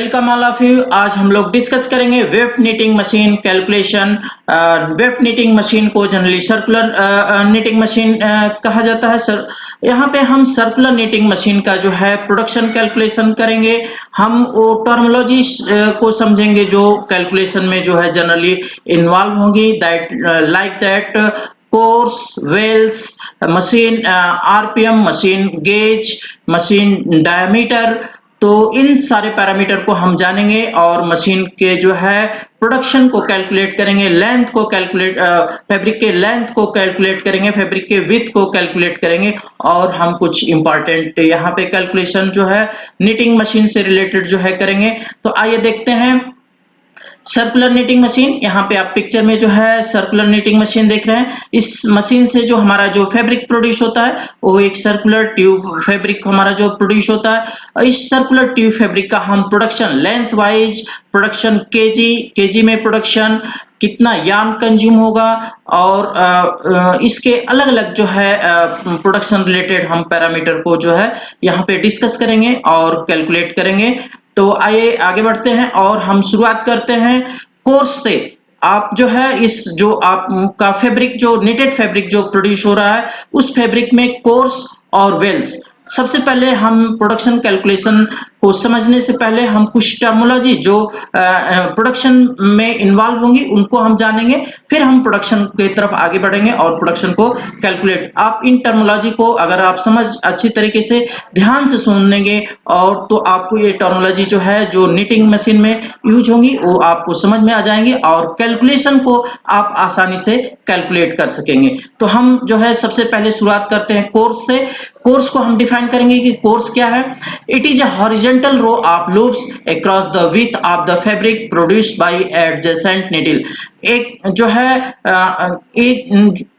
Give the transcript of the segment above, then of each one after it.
Welcome all of you. आज हम लोग डिस्कस करेंगे web knitting machine calculation. Web knitting machine को जनरली सर्कुलर नीटिंग मशीन कहा जाता है। सर यहाँ पे हम सर्कुलर नीटिंग मशीन का जो है प्रोडक्शन कैलकुलेशन करेंगे। हम वो टर्मिनोलॉजी को समझेंगे जो कैलकुलेशन में जो है जनरली इन्वॉल्व होंगी, that like that course, wales, machine RPM, machine gauge, machine diameter. तो इन सारे पैरामीटर को हम जानेंगे और मशीन के जो है प्रोडक्शन को कैलकुलेट करेंगे, लेंथ को कैलकुलेट, फैब्रिक के लेंथ को कैलकुलेट करेंगे, फैब्रिक के विड्थ को कैलकुलेट करेंगे। और हम कुछ इंपॉर्टेंट यहाँ पे कैलकुलेशन जो है निटिंग मशीन से रिलेटेड जो है करेंगे। तो आइए देखते हैं सर्कुलर नीटिंग मशीन। यहाँ पे आप पिक्चर में जो है सर्कुलर नीटिंग मशीन देख रहे हैं। इस मशीन से जो हमारा जो फैब्रिक प्रोड्यूस होता है वो एक सर्कुलर ट्यूब फैब्रिक हमारा जो प्रोड्यूस होता है। इस सर्कुलर ट्यूब फैब्रिक का हम production length wise, production KG में प्रोडक्शन कितना यार्न कंज्यूम होगा और इसके अलग अलग जो है प्रोडक्शन रिलेटेड हम पैरामीटर को जो है यहाँ पे डिस्कस करेंगे और कैलकुलेट करेंगे। तो आइए आगे बढ़ते हैं और हम शुरुआत करते हैं कोर्स से। आप जो है इस जो आपका फैब्रिक जो निटेड फैब्रिक जो प्रोड्यूस हो रहा है उस फैब्रिक में कोर्स और वेल्स। सबसे पहले हम प्रोडक्शन कैलकुलेशन को समझने से पहले हम कुछ टर्मिनोलॉजी जो प्रोडक्शन में इन्वॉल्व होंगी उनको हम जानेंगे, फिर हम प्रोडक्शन की तरफ आगे बढ़ेंगे और प्रोडक्शन को कैलकुलेट। आप इन टर्मिनोलॉजी को अगर आप समझ अच्छी तरीके से ध्यान से सुनेंगे और तो आपको ये टर्मिनोलॉजी जो है जो निटिंग मशीन में यूज होंगी वो आपको समझ में आ जाएंगे और कैलकुलेशन को आप आसानी से कैलकुलेट कर सकेंगे। तो हम जो है सबसे पहले शुरुआत करते हैं कोर्स से। कोर्स को हम डिफाइन करेंगे कि कोर्स क्या है। It is a horizontal row of loops across the width of the fabric produced by adjacent needle. एक जो है एक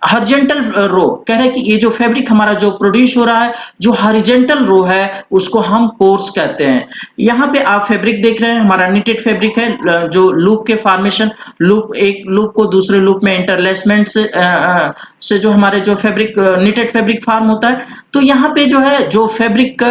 हॉरिजॉन्टल रो कह रहे हैं कि ये जो फैब्रिक हमारा जो प्रोड्यूस हो रहा है जो हॉरिजॉन्टल रो है उसको हम कोर्स कहते हैं। यहाँ पे आप फैब्रिक देख रहे हैं, हमारा निटेड फैब्रिक है जो लूप के फॉर्मेशन, लूप एक लूप को दूसरे लूप में इंटरलेसमेंट से जो हमारे जो फैब्रिक निटेड फैब्रिक फॉर्म होता है। तो यहाँ पे जो है जो फैब्रिक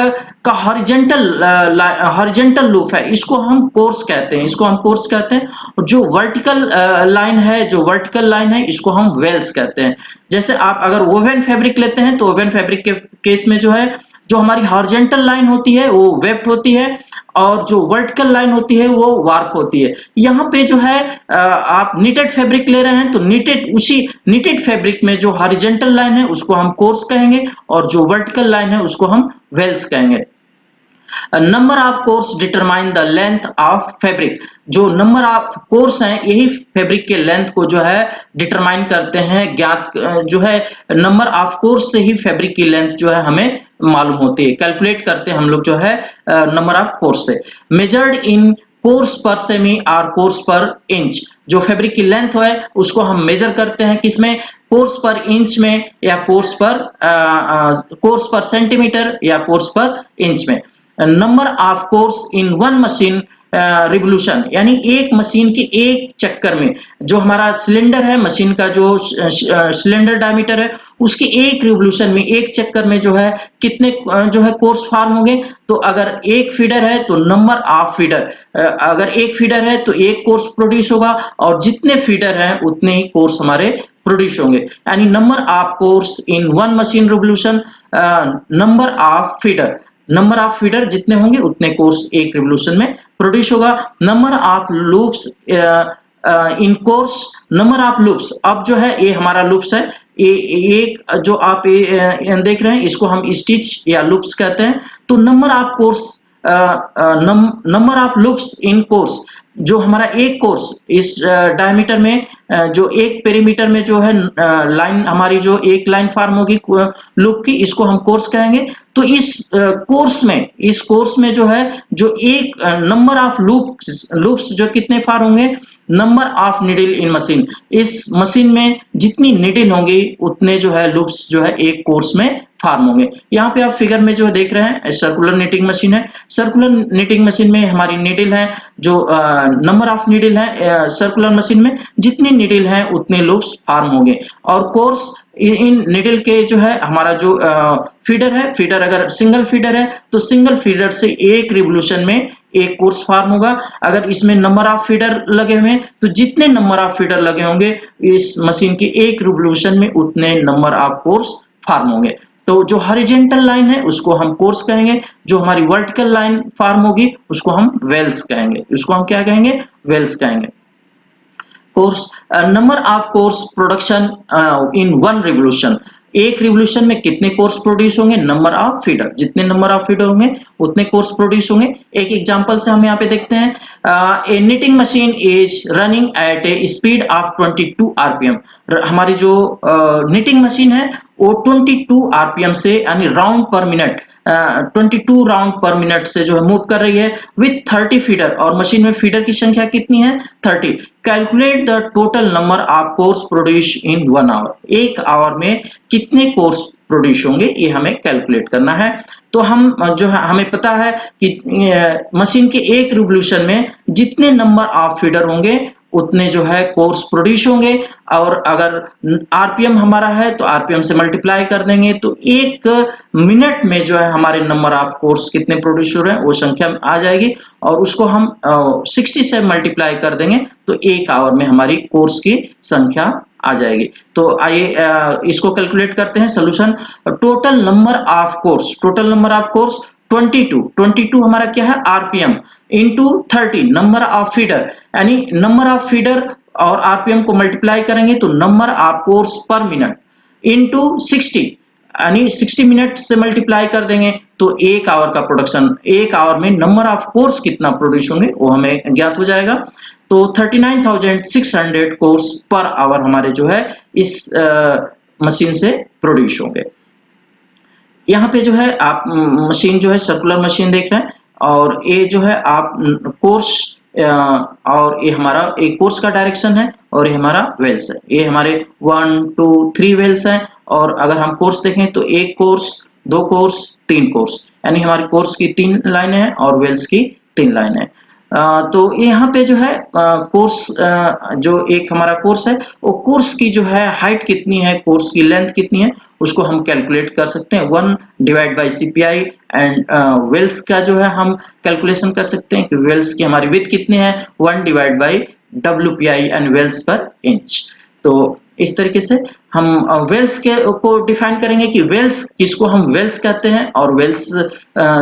का हॉरिजॉन्टल लूप है इसको हम कोर्स कहते हैं, इसको हम कोर्स कहते हैं। और जो वर्टिकल लाइन है, जो वर्टिकल लाइन है इसको हम वेल्स कहते हैं। जैसे आप अगर वोवेन फैब्रिक लेते हैं तो वोवेन फैब्रिक के केस में जो है जो हमारी हॉरिजॉन्टल लाइन होती है वो वेप्ट होती है और जो वर्टिकल लाइन होती है वो वार्प होती है। यहाँ पे जो है आप निटेड फैब्रिक ले रहे हैं तो निटेड फैब्रिक में जो हॉरिजॉन्टल लाइन है उसको हम कोर्स कहेंगे और जो वर्टिकल लाइन है उसको हम वेल्स कहेंगे। Number of course determine the length of fabric. जो नंबर ऑफ कोर्स हैं यही फैब्रिक के लेंथ को जो है डिटरमाइन करते हैं। ज्ञात जो है नंबर ऑफ कोर्स से ही फैब्रिक की लेंथ जो है हमें मालूम होती है, कैलकुलेट करते हैं हम लोग जो है नंबर ऑफ कोर्स से। मेजर्ड इन कोर्स पर सेमी और कोर्स पर इंच। जो फैब्रिक की लेंथ है उसको हम मेजर करते हैं किसमें, कोर्स पर इंच में या कोर्स पर सेंटीमीटर या कोर्स पर इंच में। Number of course in one machine revolution, यानी एक मशीन के एक चक्कर में जो हमारा सिलेंडर है, मशीन का जो सिलेंडर डायमीटर है उसके एक रिवोल्यूशन में, एक चक्कर में जो है कितने जो है कोर्स फॉर्म होंगे। तो अगर एक फीडर है तो नंबर ऑफ फीडर, अगर एक फीडर है तो एक कोर्स प्रोड्यूस होगा और जितने फीडर हैं उतने ही कोर्स हमारे प्रोड्यूस होंगे। यानी number of course in one machine revolution, number of feeder जितने होंगे उतने कोर्स एक रिवोल्यूशन में प्रोड्यूस होगा। Number of loops in course, number of loops, अब जो है ये हमारा लूप्स है, ये एक जो आप देख रहे हैं इसको हम स्टिच या लूप्स कहते हैं। तो number of course, number of loops in course, जो हमारा एक कोर्स इस डायमीटर में जो एक पेरीमीटर में जो है लाइन हमारी जो एक लाइन फॉर्म होगी लूप की, इसको हम कोर्स कहेंगे। तो इस कोर्स में जो है जो एक नंबर ऑफ लूप्स जो कितने फार होंगे, number of needle in machine, इस मशीन में जितनी निडल होंगी उतने जो है लूप्स जो है एक कोर्स में फार्म होंगे। यहाँ पे आप फिगर में जो देख रहे हैं सर्कुलर निटिंग मशीन है। सर्कुलर निटिंग मशीन में हमारी निडल है, जो नंबर ऑफ निडल है सर्कुलर मशीन में, जितनी निडल है उतने लूप्स फार्म होंगे। और कोर्स इन निडल के जो है हमारा जो फीडर है, फीडर अगर सिंगल फीडर है तो सिंगल फीडर से एक रिवोल्यूशन में एक कोर्स फार्म होगा। अगर इसमें नंबर ऑफ फीडर लगे हुए हैं तो जितने नंबर ऑफ फीडर लगे होंगे इस मशीन की एक रिवोल्यूशन में उतने नंबर ऑफ कोर्स फार्म होंगे। तो जो हॉरिजॉन्टल लाइन है उसको हम कोर्स कहेंगे, जो हमारी वर्टिकल लाइन फार्म होगी उसको हम वेल्स कहेंगे। उसको हम क्या कहेंगे? वेल्स कहेंगे। Course, number of course production in one revolution, एक रिवोल्यूशन में कितने कोर्स प्रोड्यूस होंगे? नंबर ऑफ फीडर, जितने नंबर ऑफ फीडर होंगे उतने कोर्स प्रोड्यूस होंगे। एक एग्जांपल से हम यहाँ पे देखते हैं, a knitting machine is running at a speed of 22 RPM. हमारी जो निटिंग मशीन है वो 22 आरपीएम से यानी राउंड पर मिनट 22 राउंड पर मिनट से जो है मूव कर रही है विथ 30 फीडर, और मशीन में फीडर की संख्या कितनी है? 30। Calculate the total number of course produce in 1 hour, एक आवर में कितने कोर्स प्रोड्यूस होंगे ये हमें कैलकुलेट करना है। तो हम जो है हमें पता है कि मशीन के एक रिवोल्यूशन में जितने नंबर ऑफ फीडर होंगे उतने जो है कोर्स प्रोड्यूस होंगे, और अगर आरपीएम हमारा है तो आरपीएम से मल्टीप्लाई कर देंगे तो एक मिनट में जो है हमारे नंबर ऑफ कोर्स कितने प्रोड्यूस हो रहे हैं वो संख्या आ जाएगी, और उसको हम 60 से मल्टीप्लाई कर देंगे तो एक आवर में हमारी कोर्स की संख्या आ जाएगी। तो आइए इसको कैलकुलेट करते हैं। Solution, total number of course, total number of course 22 हमारा क्या है? RPM into 30 number of feeder, यानी नंबर ऑफ फीडर और आरपीएम को मल्टीप्लाई करेंगे तो नंबर ऑफ कोर्स पर मिनट इंटू 60, यानी 60 मिनट से मल्टीप्लाई कर देंगे तो एक आवर का प्रोडक्शन, एक आवर में नंबर ऑफ कोर्स कितना प्रोड्यूस होंगे वो हमें ज्ञात हो जाएगा। तो 39,600 कोर्स पर आवर हमारे जो है इस मशीन से प्रोड्यूस होंगे। यहाँ पे जो है आप मशीन जो है सर्कुलर मशीन देख रहे हैं, और ये जो है आप कोर्स, और ये हमारा एक कोर्स का डायरेक्शन है, और ये हमारा वेल्स है। ये हमारे 1 2 3 वेल्स हैं, और अगर हम कोर्स देखें तो एक कोर्स, दो कोर्स, तीन कोर्स, यानी हमारे कोर्स की 3 लाइनें हैं और वेल्स की 3 लाइनें हैं। तो यहाँ पे जो है कोर्स, जो एक हमारा कोर्स है वो कोर्स की जो है हाइट कितनी है, कोर्स की लेंथ कितनी है, उसको हम कैलकुलेट कर सकते हैं 1 divide by CPI. And wales का जो है हम कैलकुलेशन कर सकते हैं कि वेल्स की हमारी विड्थ कितनी है, 1 divide by WPI and wales per inch. तो इस तरीके से हम वेल्स के को डिफाइन करेंगे कि वेल्स किसको हम वेल्स कहते हैं, और वेल्स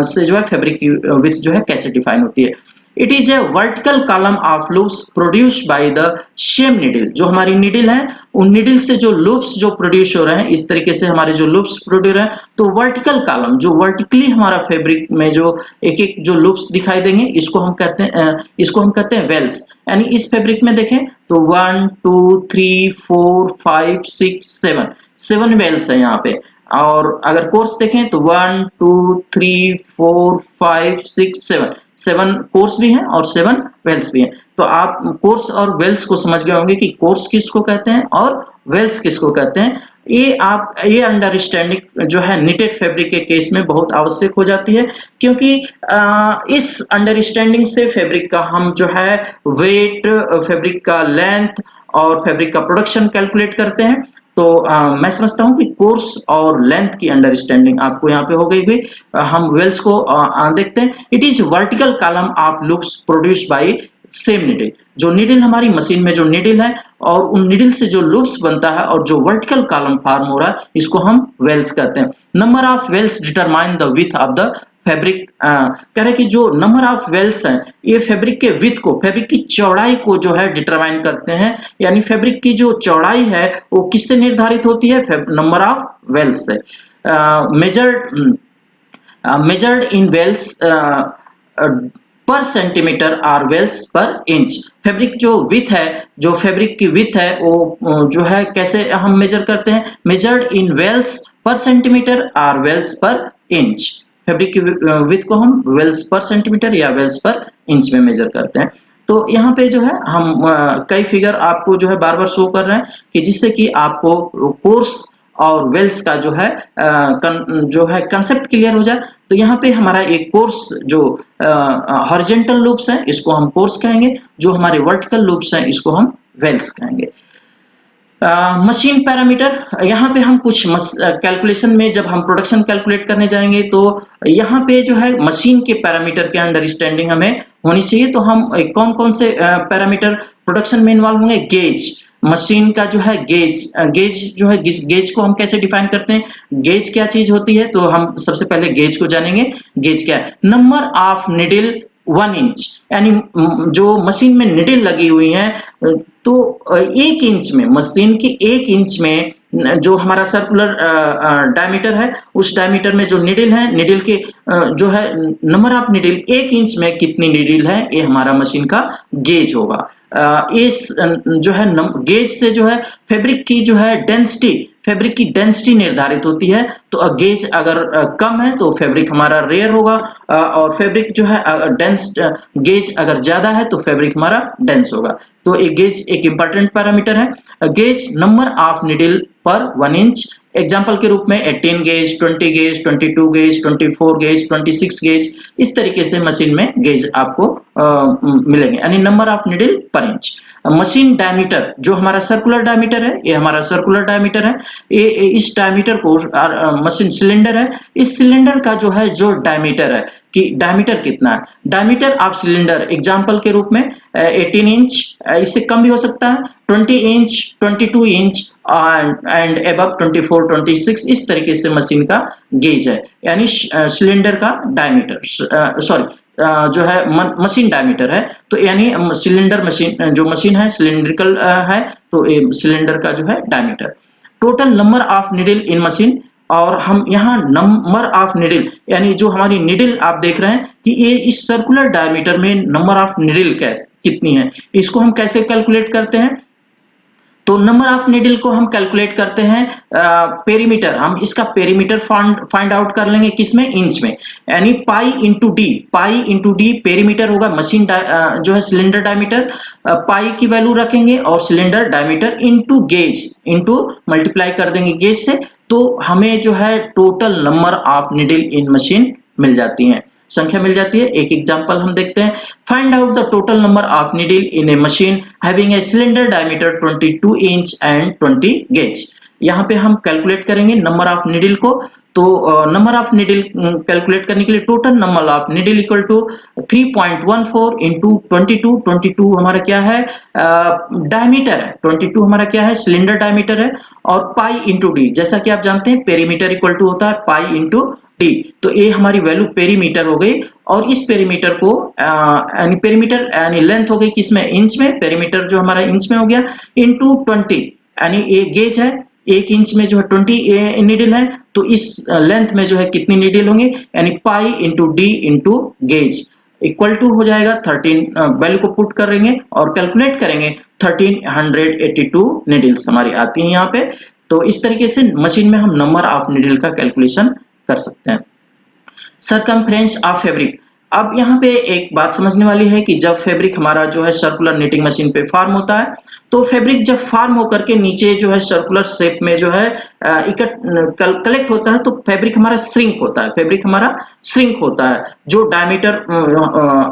से जो है फैब्रिक की विड्थ जो है कैसे डिफाइन होती है। It is a vertical column of loops produced by the same needle, जो हमारी नीडल है उन नीडल से जो लूप्स जो प्रोड्यूस हो रहे हैं, इस तरीके से हमारे जो लूप्स प्रोड्यूस हैं, तो वर्टिकल कॉलम जो वर्टिकली हमारा फैब्रिक में जो एक एक जो लूप्स दिखाई देंगे इसको हम कहते हैं वेल्स। यानी इस फैब्रिक में देखें तो 1 2 3 4 5 6 7 वेल्स है यहाँ पे, और अगर कोर्स देखें तो 1 2 3 4 5 6 7 कोर्स भी हैं और 7 वेल्स भी हैं। तो आप कोर्स और वेल्स को समझ गए होंगे कि कोर्स किसको कहते हैं और वेल्स किसको कहते हैं। ये अंडरस्टैंडिंग जो है निटेड फैब्रिक के केस में बहुत आवश्यक हो जाती है, क्योंकि इस अंडरस्टैंडिंग से फैब्रिक का हम जो है वेट, फैब्रिक का लेंथ और फैब्रिक का प्रोडक्शन कैलकुलेट करते हैं। तो मैं समझता हूं कि कोर्स और लेंथ की अंडरस्टैंडिंग आपको यहाँ पे हो गई भी। हम वेल्स को देखते हैं। It is vertical column of loops produced by same needle, जो नीडल हमारी मशीन में जो नीडल है और उन नीडल से जो लूप्स बनता है और जो वर्टिकल कॉलम फॉर्म हो रहा है इसको हम वेल्स कहते हैं। Number of wales determine the width of the fabric, कह रहे कि जो नंबर ऑफ वेल्स हैं ये फैब्रिक के विड्थ को, फैब्रिक की चौड़ाई को जो है डिटरमाइन करते हैं। यानी फैब्रिक की जो चौड़ाई है वो किससे निर्धारित होती है? नंबर ऑफ वेल्स से। मेजर्ड इन वेल्स पर सेंटीमीटर और वेल्स पर इंच। फैब्रिक जो विड्थ है, जो फैब्रिक की विड्थ है वो जो है कैसे हम मेजर करते हैं? मेजर्ड इन वेल्स पर सेंटीमीटर और वेल्स पर इंच। फैब्रिक की विड्थ को हम वेल्स पर सेंटीमीटर या वेल्स पर इंच में मेजर करते हैं। तो यहाँ पे जो है हम कई फिगर आपको जो है बार बार शो कर रहे हैं कि जिससे कि आपको कोर्स और वेल्स का जो है कंसेप्ट क्लियर हो जाए। तो यहाँ पे हमारा एक कोर्स जो हॉरिजॉन्टल लूप्स हैं इसको हम कोर्स कहेंगे, जो हमारे वर्टिकल लूप्स हैं इसको हम वेल्स कहेंगे। मशीन पैरामीटर, यहाँ पे हम कुछ कैलकुलेशन में जब हम प्रोडक्शन कैलकुलेट करने जाएंगे तो यहाँ पे जो है मशीन के पैरामीटर के अंडरस्टैंडिंग हमें होनी चाहिए। तो हम कौन कौन से पैरामीटर प्रोडक्शन में इन्वॉल्व होंगे? गेज, मशीन का जो है गेज, गेज जो है गेज को हम कैसे डिफाइन करते हैं, गेज क्या चीज होती है? तो हम सबसे पहले गेज को जानेंगे। गेज क्या है? नंबर ऑफ निडिल 1 इंच, यानी जो मशीन में निडिल लगी हुई है तो 1 इंच में, मशीन की 1 इंच में जो हमारा सर्कुलर डायमीटर है, उस डायमीटर में जो निडिल है, निडिल के जो है नंबर ऑफ निडिल 1 इंच में कितनी निडिल है, ये हमारा मशीन का गेज होगा। इस जो है गेज से जो है फैब्रिक की जो है डेंसिटी, फैब्रिक की डेंसिटी निर्धारित होती है। तो गेज अगर कम है तो फैब्रिक हमारा रेयर होगा, और फैब्रिक जो है डेंस, गेज अगर ज्यादा है तो फैब्रिक हमारा डेंस होगा। तो एक गेज एक इंपॉर्टेंट पैरामीटर है। गेज नंबर ऑफ निडिल पर 1 इंच, एग्जाम्पल के रूप में 18 gauge, 20 gauge, 22 gauge, 24 gauge, 26 gauge, इस तरीके से मशीन में गेज आपको मिलेंगे, यानी नंबर ऑफ निडिल पर इंच। मशीन डायमीटर, जो हमारा सर्कुलर डायमीटर है, ये हमारा सर्कुलर डायमीटर है। ये इस डायमीटर को मशीन सिलेंडर है, इस सिलेंडर का जो है जो डायमीटर है कि डायमीटर कितना है, डायमीटर ऑफ सिलेंडर एग्जांपल के रूप में 18 इंच, इससे कम भी हो सकता है, 20 इंच, 22 इंच एंड अबव 24, 26, इस तरीके से मशीन का गेज है, यानी सिलेंडर का डायमीटर, सॉरी जो है मशीन डायमीटर है। तो यानी सिलेंडर मशीन, जो मशीन है सिलिंड्रिकल है, तो ये सिलेंडर का जो है diameter. Total number of needle in machine, और हम यहाँ नंबर ऑफ निडिल, यानी जो हमारी निडिल आप देख रहे हैं कि ये इस सर्कुलर डायमीटर में नंबर ऑफ निडिल कैसे कितनी है, इसको हम कैसे कैलकुलेट करते हैं? तो नंबर ऑफ निडिल को हम कैलकुलेट करते हैं पेरीमीटर, हम इसका पेरीमीटर फाइंड आउट कर लेंगे किसमें? इंच में, यानी pi into D, pi into D perimeter होगा, मशीन जो है सिलेंडर डायमीटर, पाई की वैल्यू रखेंगे और cylinder diameter into gauge, into multiply कर देंगे गेज से, तो हमें जो है total number of needle in machine मिल जाती है, संख्या मिल जाती है। एक एग्जांपल हम देखते हैं। Find out the total number of needle in A machine having a cylinder diameter 22 inch and 20 gauge. यहाँ पे हम कैलकुलेट करेंगे नंबर ऑफ निडिल को। तो नंबर ऑफ निडिल कैलकुलेट करने के लिए total number of needle equal to 3.14 into 22, 22 हमारा क्या है? डायमीटर है, 22 हमारा क्या है? सिलेंडर डायमीटर है, और पाई इंटू डी, जैसा कि आप जानते हैं पेरीमीटर इक्वल टू होता है पाई इंटू डी, तो ये हमारी वैल्यू पेरीमीटर हो गई। और इस पेरीमीटर को यानी पेरीमीटर यानी लेंथ हो गई किसमें? इंच में, पेरीमीटर जो हमारा इंच में हो गया, इंटू 20, यानी ये गेज है, 1 इंच में जो है 20 नीडल है, तो इस लेंथ में जो है कितनी नीडल होंगे, यानी pi into D into gauge equal to हो जाएगा 13, वैल्यू को पुट करेंगे और कैलकुलेट करेंगे 1382 नीडल्स हमारी आती है यहाँ पे। तो इस तरीके से मशीन में हम नंबर ऑफ नीडल का कैलकुलेशन कर सकते हैं। सरकमफ्रेंस ऑफ फैब्रिक, अब यहाँ पे एक बात समझने वाली है कि जब फैब्रिक हमारा जो है सर्कुलर नीटिंग मशीन पे फॉर्म होता है, तो फैब्रिक जब फॉर्म होकर के नीचे जो है सर्कुलर शेप में जो है कलेक्ट होता है, तो फैब्रिक हमारा श्रिंक होता है, फैब्रिक हमारा श्रिंक होता है। जो डायमीटर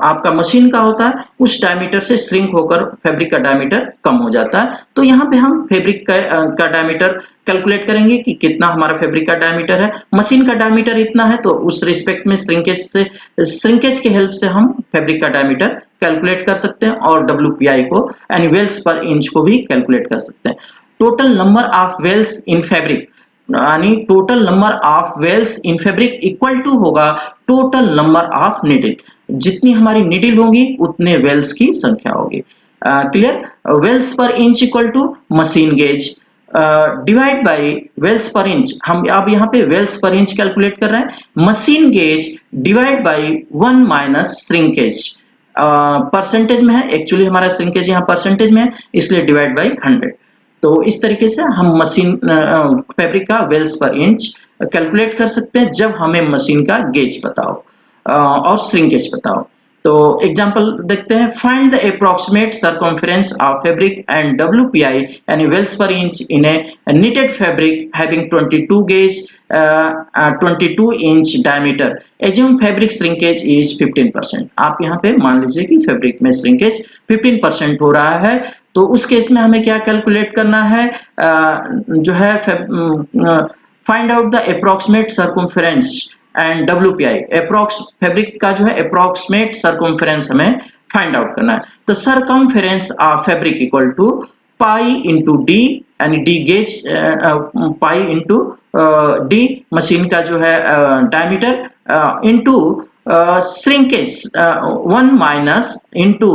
आपका मशीन का होता है, उस डायमीटर से श्रिंक होकर फैब्रिक का डायमीटर कम हो जाता है। तो यहाँ पे हम फैब्रिक का डायमीटर कैलकुलेट करेंगे कि कितना हमारा फैब्रिक का डायमीटर है। मशीन का डायमीटर इतना है, तो उस रिस्पेक्ट में श्रिंकेज के हेल्प से हम फैब्रिक का डायमीटर कैलकुलेट कर सकते हैं, और WPI को यानी वेल्स पर इंच को भी कैलकुलेट कर सकते हैं। Total number of wales in fabric, यानी total number of wales in fabric equal to होगा टोटल नंबर ऑफ निडिल, जितनी हमारी निडिल होगी उतने वेल्स की संख्या होगी। Clear? Wales per inch equal to machine gauge divide by wales per inch, हम अब यहाँ पे वेल्स पर इंच कैलकुलेट कर रहे हैं, machine gauge divide bye 1 minus shrinkage, percentage में है, एक्चुअली हमारा श्रिंकेज यहाँ परसेंटेज में है, इसलिए डिवाइड बाय 100। तो इस तरीके से हम मशीन फैब्रिक का वेल्स पर इंच कैलकुलेट कर सकते हैं जब हमें मशीन का गेज पता हो और श्रिंकेज पता हो। तो एग्जांपल देखते हैं, find the approximate circumference of fabric and WPI यानी Wales per inch in A knitted fabric having 22 gauge 22 inch diameter, assume fabric shrinkage is 15%। आप यहाँ पे मान लीजिए कि फैब्रिक में श्रिंकेज 15% हो रहा है, तो उस केस में हमें क्या कैलकुलेट करना है, जो है find out the approximate circumference and WPI, approx fabric का जो है अप्रॉक्सीमेट सर्कमफेरेंस हमें फाइंड आउट करना है। तो circumference of fabric equal to pi into D, यानी D gauge, pi into D machine का जो है diameter, into shrinkage 1 minus into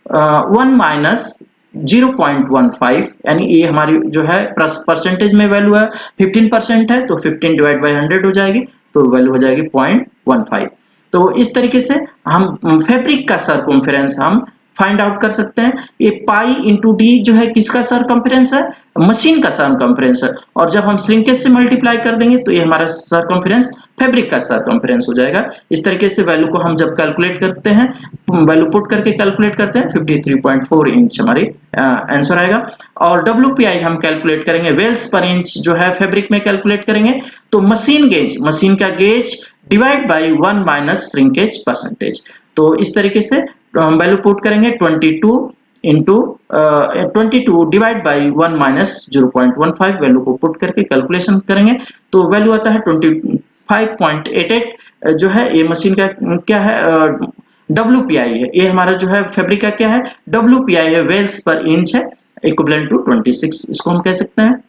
1 minus 0.15, यानी ये हमारी जो है परसेंटेज में वैल्यू है, 15% है तो 15 डिवाइड बाई 100 हो जाएगी, तो वैल्यू हो जाएगी 0.15। तो इस तरीके से हम फैब्रिक का सर्कमफेरेंस हम फाइंड आउट कर सकते हैं। ये पाई इंटू डी जो है किसका सर्कमफेरेंस है, मशीन का सर्कमफेरेंस है, और जब हम श्रिंकेज से मल्टीप्लाई कर देंगे तो ये हमारा सर्कमफेरेंस फैब्रिक का सर्कमफेरेंस हो जाएगा। इस तरीके से वैल्यू को हम जब कैलकुलेट करते हैं, वैल्यू पुट करके कैलकुलेट करते हैं, 53.4 इंच हमारी आंसर आएगा। और डब्ल्यूपीआई हम कैलकुलेट करेंगे, वेल्स पर इंच जो है फैब्रिक में कैलकुलेट करेंगे, तो मशीन गेज, मशीन का gauge divide by 1 minus shrinkage percentage. तो इस तरीके से हम वैल्यू पुट करेंगे 22 into 22 divide by 1 minus 0.15, value को पुट करके कैलकुलेशन करेंगे तो वैल्यू आता है 25.88, जो है ये मशीन का क्या है, डब्ल्यूपीआई है, ये हमारा जो है फैब्रिक का क्या है, डब्ल्यूपीआई है, वेल्स पर इंच है, इक्विवेलेंट टू 26, इसको हम कह सकते हैं।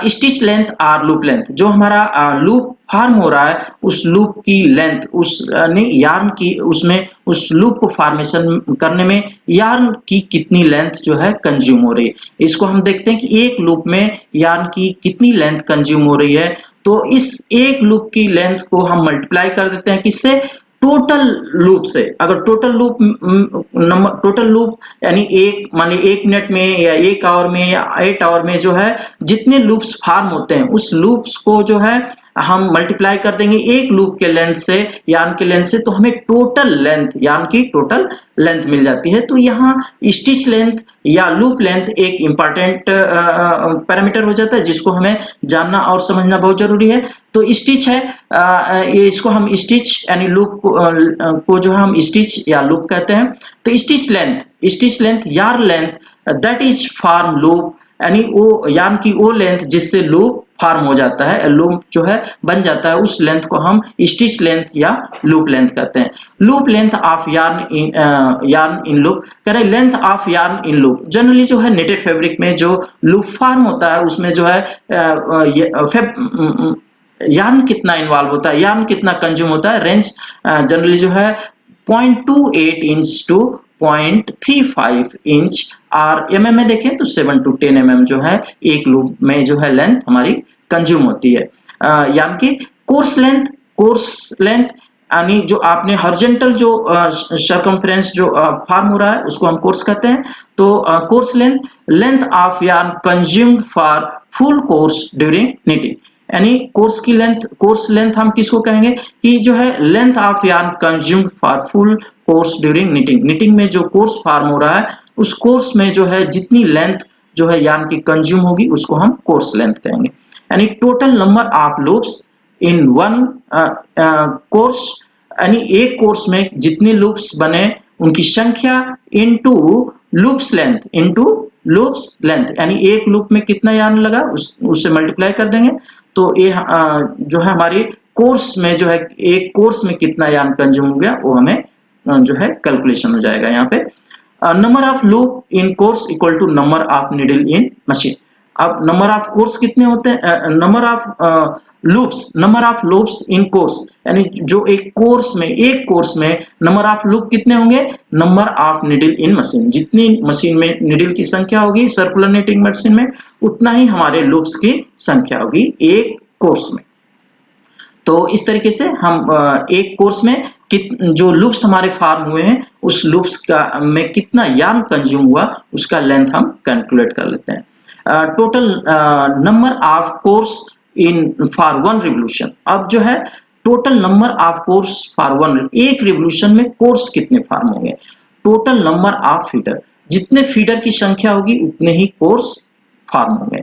स्टिच लेंथ और लूप लेंथ, जो हमारा लूप फॉर्म हो रहा है उस लूप की लेंथ, उस यार्न की, उसमें उस लूप को फॉर्मेशन करने में यार्न की कितनी लेंथ जो है कंज्यूम हो रही है, इसको हम देखते हैं कि एक लूप में यार्न की कितनी लेंथ कंज्यूम हो रही है। तो इस एक लूप की लेंथ को हम मल्टीप्लाई कर देते हैं किससे, टोटल लूप से। अगर total loop number, total loop यानी एक, मान लीजिए 1 मिनट में या 1 आवर में या 8 आवर में जो है जितने लूप्स फॉर्म होते हैं उस लूप्स को जो है हम मल्टीप्लाई कर देंगे एक लूप के लेंथ से, यार्न के लेंथ से, तो हमें टोटल लेंथ, यार्न की टोटल लेंथ मिल जाती है। तो यहाँ स्टिच लेंथ या लूप लेंथ एक इंपॉर्टेंट पैरामीटर हो जाता है जिसको हमें जानना और समझना बहुत जरूरी है। तो स्टिच है, ये इसको हम स्टिच यानी लूप को जो हम स्टिच या लूप कहते हैं। तो stitch length yarn length that is form loop, यानी वो यार्न की वो लेंथ जिससे लूप फॉर्म हो जाता है, लूप जो है बन जाता है, उस लेंथ को हम स्टिच लेंथ या लूप लेंथ कहते हैं। Loop length of yarn in loop, कह रहे length of yarn in loop. Generally जो है नेटेड फैब्रिक में जो लूप फॉर्म होता है उसमें जो है यार्न कितना इन्वॉल्व होता है, यार्न कितना कंज्यूम होता है, रेंज जनरली जो है 0.28 इंच टू 0.35 इंच, और एमएम में देखें तो 7 to 10 mm जो है एक लूप में जो है लेंथ हमारी कंज्यूम होती है। यानी कि कोर्स लेंथ यानी जो आपने हॉरिजॉन्टल जो सर्कमफ्रेंस जो फॉर्म हो रहा है उसको हम कोर्स कहते हैं। तो course length of yarn consumed for full course during knitting, यानी कोर्स लेंथ हम किसको कहेंगे कि जो है length of yarn consumed for full course during knitting में जो कोर्स फॉर्म हो रहा है उस कोर्स में जो है जितनी लेंथ जो है यार्न की कंज्यूम होगी उसको हम कोर्स लेंथ कहेंगे। यानी total number of loops in one course, यानी एक कोर्स में जितने लूप्स बने उनकी संख्या इनटू लूप्स लेंथ, यानी एक लूप में कितना यार्न लगा उससे मल्टीप्लाई कर देंगे तो ये जो है हमारी कोर्स में जो है एक कोर्स में कितना यार्न कंज्यूम हो गया वो हमें जो है कैलकुलेशन हो जाएगा। यहाँ पे number of loop in course equal to number of needle in machine. अब नंबर ऑफ कोर्स कितने होते हैं, number of loops in course, यानी जो एक कोर्स में नंबर ऑफ लूप कितने होंगे, number of needle in machine, जितनी मशीन में नीडल की संख्या होगी सर्कुलर नीटिंग मशीन में उतना ही हमारे लूप्स की संख्या होगी एक कोर्स में। तो इस तरीके से हम एक कोर्स में जो लूप्स हमारे फॉर्म हुए हैं उस लूप्स का में कितना यार्न कंज्यूम हुआ उसका लेंथ हम कैलकुलेट कर लेते हैं। Total number of course in for one revolution, अब जो है total number of course for one, एक रिवोल्यूशन में कोर्स कितने फॉर्म होंगे। टोटल नंबर ऑफ फीडर, जितने फीडर की संख्या होगी उतने ही कोर्स फॉर्म होंगे।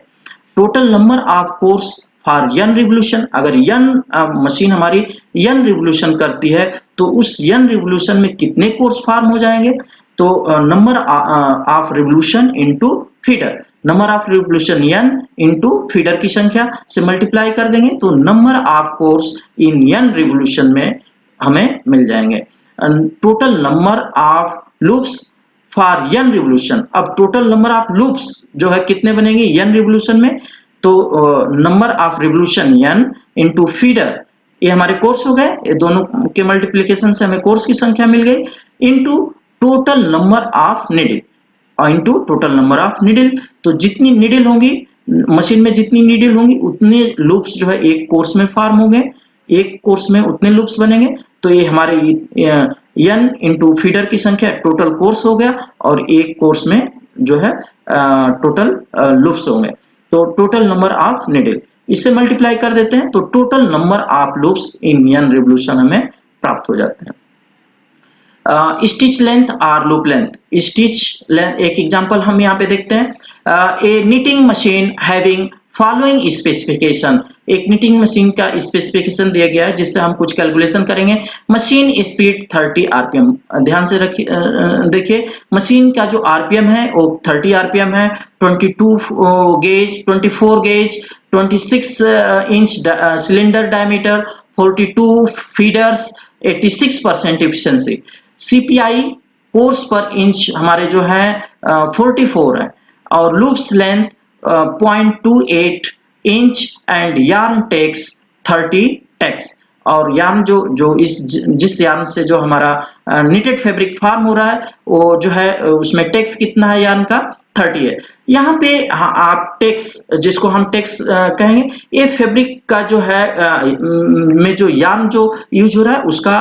Total number of course for N revolution, अगर यन मशीन हमारी यन रिवोल्यूशन करती है तो उस यन रिवोल्यूशन में कितने कोर्स फॉर्म हो जाएंगे। तो number of revolution into feeder, number of revolution N into feeder की संख्या से मल्टीप्लाई कर देंगे तो number of course in one revolution में हमें मिल जाएंगे। Total number of loops for N revolution, अब टोटल नंबर ऑफ लूप्स जो है कितने बनेंगे यन रिवोल्यूशन में, तो number of revolution N into feeder, ये हमारे कोर्स हो गए, ये दोनों के मल्टीप्लिकेशन से हमें कोर्स की संख्या मिल गई, into total number of needle और into total number of needle. तो जितनी निडल होंगी मशीन में, जितनी निडल होंगी उतने लूप्स जो है एक कोर्स में फॉर्म होंगे, एक कोर्स में उतने लूप्स बनेंगे। तो ये हमारे यन इनटू फीडर की संख्या टोटल कोर्स हो गया और एक कोर्स में जो है टोटल लूप्स होंगे। तो टोटल नंबर ऑफ निडल इससे मल्टीप्लाई कर देते हैं तो total number of loops in one revolution हमें प्राप्त हो जाते हैं। स्टिच लेंथ और लूप लेंथ, स्टिच लेंथ एक एग्जांपल हम यहाँ पे देखते हैं। A knitting machine having following specification, एक निटिंग मशीन का स्पेसिफिकेशन दिया गया है जिससे हम कुछ कैलकुलेशन करेंगे। मशीन स्पीड 30 आरपीएम, ध्यान से रखिए, देखिए मशीन का जो आरपीएम है वो 30 आरपीएम है। 22 gauge, 24 gauge, 26 inch cylinder diameter, 42 feeders, 86% efficiency. CPI course per inch हमारे जो है 44 है और loops length 0.28 inch and yarn tex 30 tex. और यार्न जो जिस यार्न से जो हमारा निटेड फैब्रिक फॉर्म हो रहा है वो जो है उसमें टेक्स कितना है यार्न का 30 है। यहाँ पे आप टेक्स, जिसको हम टेक्स कहेंगे, ये फैब्रिक का जो है में जो यार्न जो यूज हो रहा है उसका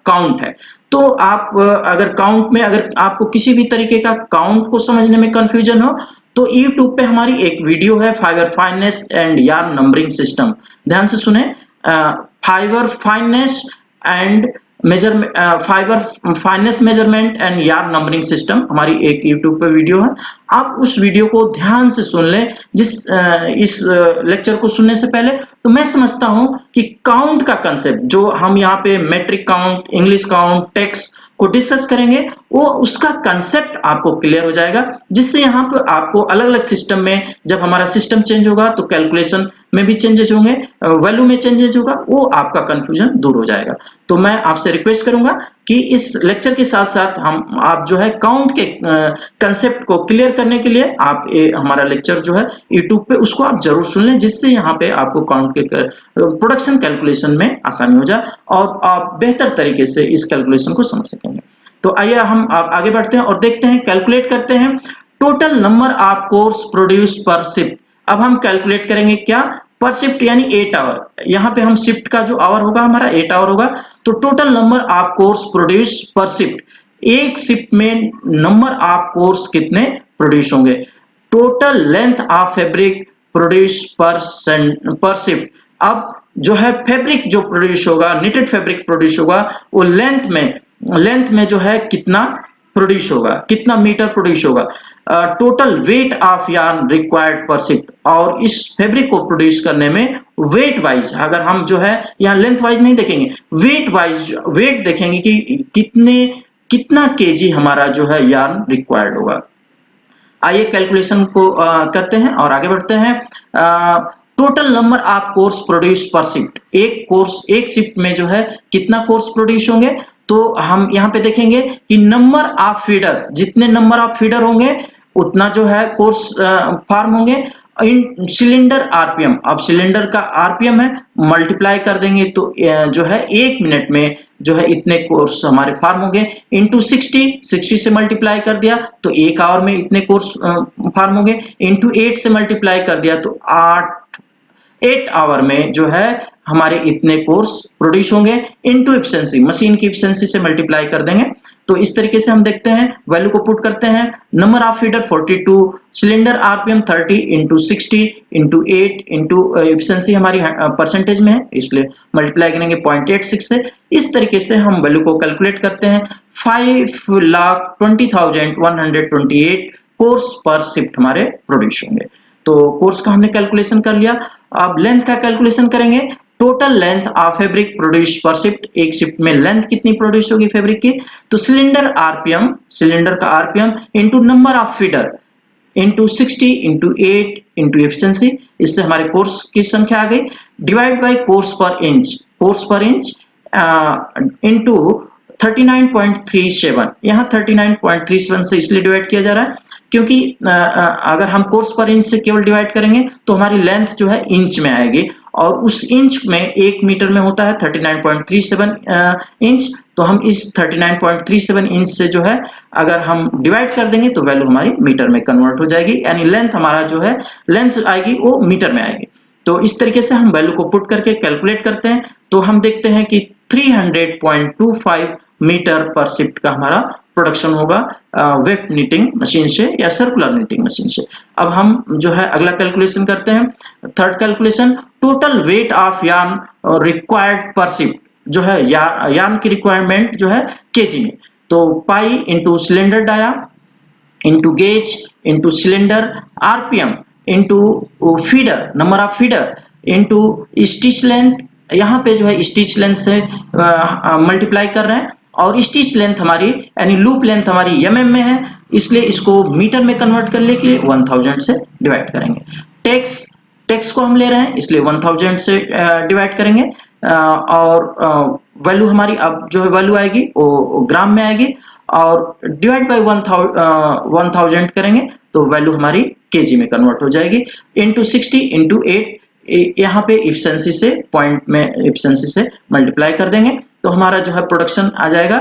काउंट है। तो आप अगर काउंट में, अगर आपको किसी भी तरीके का काउंट को समझने में कंफ्यूजन हो तो YouTube पे हमारी एक वीडियो है fibre fineness and yarn numbering system, ध्यान से सुने। Fibre fineness and fibre fineness measurement and yarn numbering system हमारी एक YouTube पे वीडियो है, आप उस वीडियो को ध्यान से सुन लें। इस लेक्चर को सुनने से पहले तो मैं समझता हूं कि काउंट का कंसेप्ट जो हम यहाँ पे metric count, English count, text को डिस्कस करेंगे वो उसका कंसेप्ट आपको क्लियर हो जाएगा, जिससे यहाँ पे आपको अलग अलग सिस्टम में, जब हमारा सिस्टम चेंज होगा तो कैलकुलेशन में भी चेंजेस होंगे, वैल्यू में चेंजेस होगा, वो आपका कंफ्यूजन दूर हो जाएगा। तो मैं आपसे रिक्वेस्ट करूंगा कि इस लेक्चर के साथ साथ आप जो है काउंट के कंसेप्ट को क्लियर करने के लिए आप हमारा लेक्चर जो है यूट्यूब पे उसको आप जरूर सुन लें, जिससे यहाँ पे आपको काउंट के प्रोडक्शन कैलकुलेशन में आसानी हो जाए और आप बेहतर तरीके से इस कैलकुलेशन को समझ सकेंगे। तो आइए हम आप आगे बढ़ते हैं और देखते हैं, कैलकुलेट करते हैं total number of course produce पर शिफ्ट। अब हम कैलकुलेट करेंगे क्या, पर शिफ्ट यानी 8 आवर, यहाँ पे हम शिफ्ट का जो आवर होगा हमारा 8 आवर होगा। तो total number of course produce पर शिफ्ट, एक शिफ्ट में नंबर ऑफ कोर्स कितने प्रोड्यूस होंगे। Total length of fabric produce पर शिफ्ट, अब जो है फैब्रिक जो प्रोड्यूस होगा, निटेड फैब्रिक प्रोड्यूस होगा, वो लेंथ में जो है कितना प्रोड्यूस होगा, कितना मीटर प्रोड्यूस होगा। Total weight of yarn required पर शिफ्ट, और इस फैब्रिक को प्रोड्यूस करने में वेट वाइज, अगर हम जो है यहाँ लेंथ वाइज नहीं देखेंगे, वेट वाइज वेट देखेंगे कि कितना केजी हमारा जो है यार्न रिक्वायर्ड होगा। आइए कैलकुलेशन को करते हैं और आगे बढ़ते हैं। Total number of course produce पर शिफ्ट, एक शिफ्ट में जो है कितना कोर्स प्रोड्यूस होंगे। तो हम यहाँ पे देखेंगे कि नंबर ऑफ फीडर, जितने नंबर ऑफ फीडर होंगे उतना जो है कोर्स फॉर्म होंगे। इन सिलेंडर आरपीएम, अब सिलेंडर का आरपीएम है, मल्टीप्लाई कर देंगे तो जो है 1 मिनट में जो है इतने कोर्स हमारे फॉर्म होंगे, इंटू 60 से मल्टीप्लाई कर दिया तो 1 आवर में इतने कोर्स फॉर्म होंगे, इंटू 8 से मल्टीप्लाई कर दिया तो 8 आवर में जो है हमारे इतने कोर्स प्रोड्यूस होंगे इनटू एफिशिएंसी, मशीन की एफिशिएंसी से मल्टीप्लाई कर देंगे। तो इस तरीके से हम देखते हैं, वैल्यू को पुट करते हैं। Number of feeder 42, cylinder RPM 30 into 60 into 8 into efficiency हमारी परसेंटेज में है, इसलिए मल्टीप्लाई करेंगे 0.86 से। इस तरीके से हम वैल्यू को कैलकुलेट करते हैं। 5,20,128 कोर्स पर शिफ्ट हमारे प्रोड्यूस होंगे। तो कोर्स का हमने कैलकुलेशन कर लिया। अब लेंथ का कैलकुलेशन करेंगे। Total length of fabric produce पर शिफ्ट, एक शिफ्ट में लेंथ कितनी प्रोड्यूस होगी फैब्रिक की, तो सिलेंडर आरपीएम, सिलेंडर का RPM into number of feeder into 60 into 8 into efficiency, इससे हमारे कोर्स की संख्या आ गई, divide by course per inch, course per inch into 39.37। यहाँ 39.37 से इसलिए डिवाइड किया जा रहा है क्योंकि अगर हम कोर्स पर इंच से केवल डिवाइड करेंगे तो हमारी लेंथ जो है इंच में आएगी, और उस इंच में 1 मीटर में होता है 39.37 इंच। तो हम इस 39.37 इंच से जो है अगर हम डिवाइड कर देंगे तो वैल्यू हमारी मीटर में कन्वर्ट हो जाएगी, यानी लेंथ हमारा जो है लेंथ आएगी वो मीटर में आएगी। तो इस तरीके से हम वैल्यू को पुट करके कैलकुलेट करते हैं। तो हम देखते हैं कि 300.25 मीटर पर शिफ्ट का हमारा प्रोडक्शन होगा वेब नीटिंग मशीन से या सर्कुलर नीटिंग मशीन से। अब हम जो है अगला कैलकुलेशन करते हैं। Third calculation, total weight of yarn required पर शिफ्ट, जो है यार्न की रिक्वायरमेंट जो है केजी में। तो pi into cylinder dia into gauge into cylinder RPM into feeder, number of feeder into stitch length, यहाँ पे जो है स्टिच लेंथ से मल्टीप्लाई कर रहे हैं, और स्टिच लेंथ हमारी यानी लूप लेंथ हमारी एमएम में है, इसलिए इसको मीटर में कन्वर्ट करने के लिए 1000 से डिवाइड करेंगे। टैक्स, टैक्स को हम ले रहे हैं इसलिए 1000 से डिवाइड करेंगे, और वैल्यू हमारी अब जो है वैल्यू आएगी वो ग्राम में आएगी, और डिवाइड बाय 1000 करेंगे तो वैल्यू हमारी केजी में कन्वर्ट हो जाएगी, इंटू 60 इंटू 8, यहाँ पे एफिशिएंसी से पॉइंट में एफिशिएंसी से मल्टीप्लाई कर देंगे तो हमारा जो है प्रोडक्शन आ जाएगा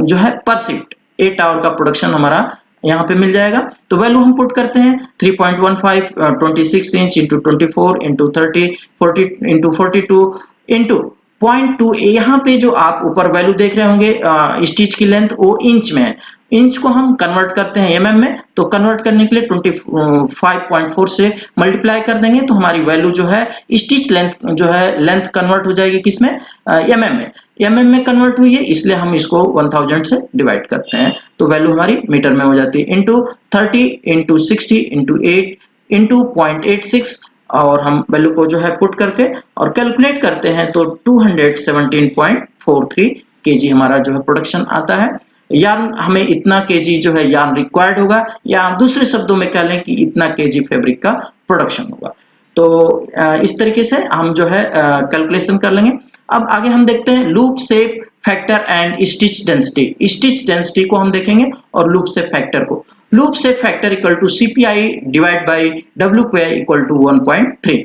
जो है पर शिफ्ट 8 आवर का प्रोडक्शन हमारा यहाँ पे मिल जाएगा। तो वैल्यू हम पुट करते हैं 3.15 26 inch into 24 into 30 40 into 42 into 0.2। यहाँ पे जो आप ऊपर वैल्यू देख रहे होंगे स्टिच की लेंथ वो इंच में है, इंच को हम कन्वर्ट करते हैं एमएम में, तो कन्वर्ट करने के लिए 25.4 से मल्टीप्लाई कर देंगे तो हमारी वैल्यू जो है स्टिच लेंथ जो है लेंथ कन्वर्ट हो जाएगी किसमें, एमएम में, एमएम में कन्वर्ट हुई है इसलिए हम इसको 1000 से डिवाइड करते हैं तो वैल्यू हमारी मीटर में हो जाती है, इंटू 30 इंटू 60 इंटू 8 इंटू 0.86, और हम वैल्यू को जो है पुट करके और कैलकुलेट करते हैं तो 217.43 केजी हमारा जो है प्रोडक्शन आता है। यार्न हमें इतना केजी जो है यार्न रिक्वायर्ड होगा, या दूसरे शब्दों में कह लें कि इतना केजी फैब्रिक का प्रोडक्शन होगा। तो इस तरीके से हम जो है कैलकुलेशन कर लेंगे। अब आगे हम देखते हैं loop shape factor and stitch density. Stitch density को हम देखेंगे और लूप शेप फैक्टर को। Loop shape factor equal to CPI divide by WPI equal to 1.3।